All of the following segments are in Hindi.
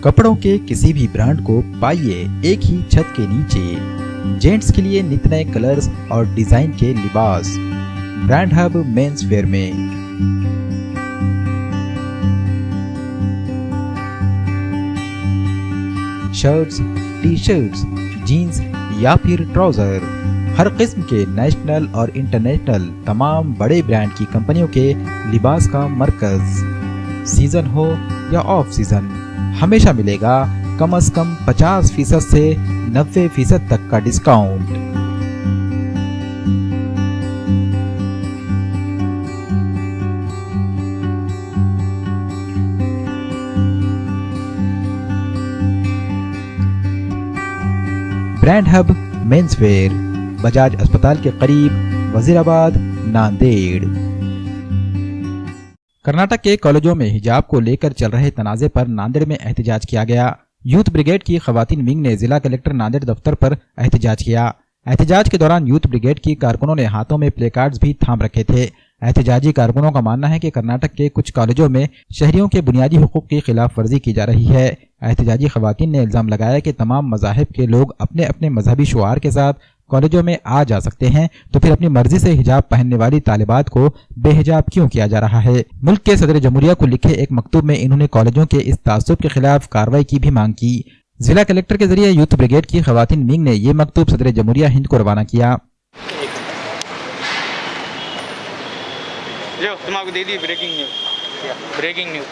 कपड़ों के किसी भी ब्रांड को पाइए एक ही छत के नीचे। जेंट्स के लिए नित नए कलर्स और डिजाइन के लिबास ब्रांड हब मेंस वेयर में। शर्ट्स, टी शर्ट्स, जीन्स या फिर ट्राउजर, हर किस्म के नेशनल और इंटरनेशनल तमाम बड़े ब्रांड की कंपनियों के लिबास का मरकज। सीजन हो या ऑफ सीजन, हमेशा मिलेगा कम से कम 50% से 90% तक का discount. Brand hub men's wear, Bajaj अस्पताल के करीब, वजीराबाद, नांदेड़। कर्नाटक के कॉलेजों में हिजाब को लेकर चल रहे तनाज़े पर नांदेड़ में एहतजाज किया गया। यूथ ब्रिगेड की खवातीन विंग ने जिला कलेक्टर नांदेड़ दफ्तर पर एहतजाज किया। एहतजाज के दौरान यूथ ब्रिगेड की कारकुनों ने हाथों में प्लेकार्ड्स भी थाम रखे थे। एहतजाजी कारकुनों का मानना है कि कर्नाटक के कुछ कॉलेजों में शहरियों के बुनियादी हुकूक की खिलाफ वर्जी की जा रही है। एहतजाजी खवातीन ने इल्जाम लगाया कि तमाम मज़ाहिब के लोग अपने अपने मजहबी शुआर के साथ कॉलेजों में आ जा सकते हैं, तो फिर अपनी मर्जी से हिजाब पहनने वाली तालिबात को बेहिजाब क्यों किया जा रहा है। मुल्क के सदर जमहूरिया को लिखे एक मकतूब में इन्होंने कॉलेजों के इस तासुब के खिलाफ कार्रवाई की भी मांग की। जिला कलेक्टर के जरिए यूथ ब्रिगेड की खवातीन विंग ने ये मकतूब सदर जमहूरिया हिंद को रवाना किया। तुमको दे दी ब्रेकिंग न्यूज।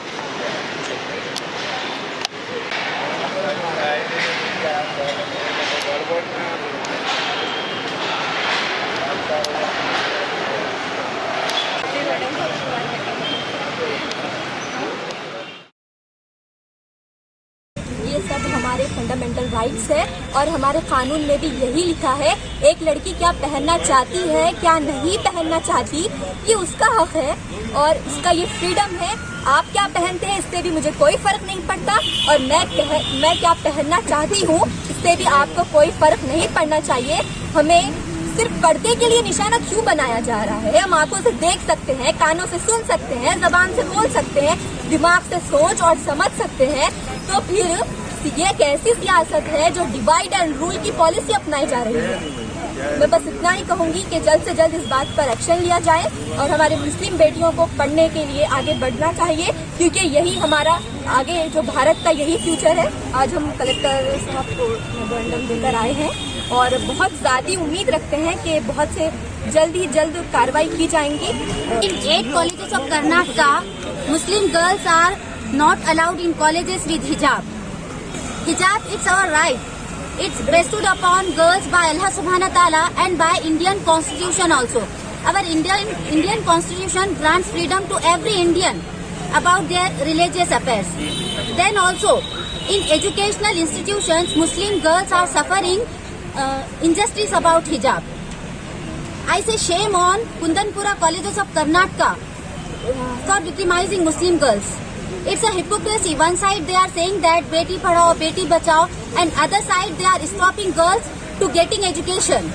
ये सब हमारे फंडामेंटल राइट्स है और हमारे कानून में भी यही लिखा है, एक लड़की क्या पहनना चाहती है क्या नहीं पहनना चाहती ये उसका हक है और इसका ये फ्रीडम है। आप क्या पहनते हैं इससे भी मुझे कोई फर्क नहीं पड़ता और मैं क्या पहनना चाहती हूँ इससे भी आपको कोई फर्क नहीं पड़ना चाहिए। हमें सिर्फ पर्दे के लिए निशाना क्यों बनाया जा रहा है? हम आंखों से देख सकते हैं, कानों से सुन सकते हैं, जबान से बोल सकते हैं, दिमाग से सोच और समझ सकते हैं, तो फिर ये एक ऐसी सियासत है जो डिवाइड एंड रूल की पॉलिसी अपनाई जा रही है। मैं बस इतना ही कहूंगी कि जल्द से जल्द इस बात पर एक्शन लिया जाए और हमारे मुस्लिम बेटियों को पढ़ने के लिए आगे बढ़ना चाहिए, क्योंकि यही हमारा आगे जो भारत का यही फ्यूचर है। आज हम कलेक्टर साहब को मेमोरेंडम देकर आए हैं और बहुत ज़्यादा उम्मीद रखते हैं कि बहुत से जल्द ही जल्द कार्रवाई की जाएंगी। In 8 colleges of Karnataka, Muslim girls are not allowed in colleges with hijab. Hijab, it's our right. It's bestowed upon girls by Allah Subhanahu wa Taala and by Indian Constitution also. Our Indian Constitution grants freedom to every Indian about their religious affairs. Then also, in educational institutions, Muslim girls are suffering injustice about hijab. I say shame on Kundanpura colleges of Karnataka for victimizing Muslim girls. It's a hypocrisy. One side they are saying that Beti Padhao, Beti Bachao, and other side they are stopping girls to getting education.